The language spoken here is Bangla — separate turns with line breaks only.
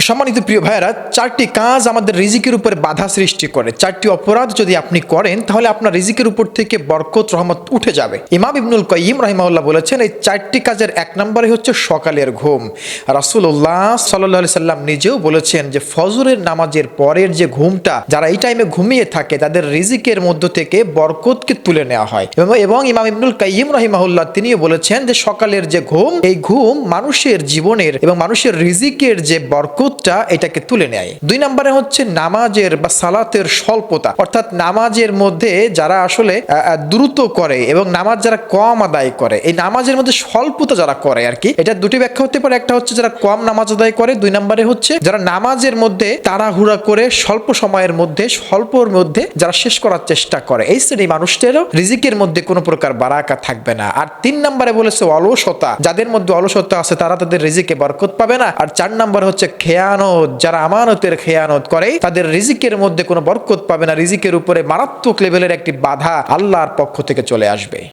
সম্মানিত প্রিয় ভাইয়েরা, চারটি কাজ আমাদের রিজিকের উপরে বাধা সৃষ্টি করে। চারটি অপরাধ যদি আপনি করেন তাহলে আপনার রিজিকের উপর থেকে বরকত রহমত উঠে যাবে। ইমাম ইবনুল কাইয়িম রাহিমাহুল্লাহ বলেছেন, এই চারটি কাজের এক নম্বরে হচ্ছে সকালের ঘুম। রাসূলুল্লাহ সাল্লাল্লাহু আলাইহি সাল্লাম নিজেও বলেছেন যে ফজরের নামাজের পরের যে ঘুমটা, যারা এই টাইমে ঘুমিয়ে থাকে তাদের রিজিকের মধ্য থেকে বরকতকে তুলে নেওয়া হয়। এবং ইমাম ইবনুল কাইয়িম রাহিমাহুল্লাহ তিনিও বলেছেন যে সকালের যে ঘুম, এই ঘুম মানুষের জীবনের এবং মানুষের রিজিকের যে বরকতটা এটাকে তুলে নেয়। দুই নম্বরে হচ্ছে নামাজের বা সালাতের স্বল্পতা, অর্থাৎ নামাজের মধ্যে যারা আসলে দ্রুত করে এবং নামাজ যারা কম আদায় করে, এই নামাজের মধ্যে স্বল্পতা যারা করে আর কি, এটা দুটি ব্যাখ্যা হতে পারে। একটা হচ্ছে যারা কম নামাজ আদায় করে, দুই নম্বরে হচ্ছে যারা নামাজের মধ্যে তাড়াহুড়া করে স্বল্প সময়ের মধ্যে স্বল্পর মধ্যে যারা শেষ করার চেষ্টা করে, এই শ্রেণী মানুষদেরও রিজিকের মধ্যে কোনো প্রকার বারাকা থাকবে না। আর তিন নম্বরে বলেছে অলসতা, যাদের মধ্যে অলসতা আছে তারা তাদের রিজিকে বরকত পাবে না। আর চার নম্বর হচ্ছে খেয়ানত, যারা আমানতের খেয়ানত করে তাদের রিজিকের মধ্যে কোনো বরকত পাবে না, রিজিকের উপরে মারাত্মক লেভেলের একটি বাধা আল্লাহর পক্ষ থেকে চলে আসবে।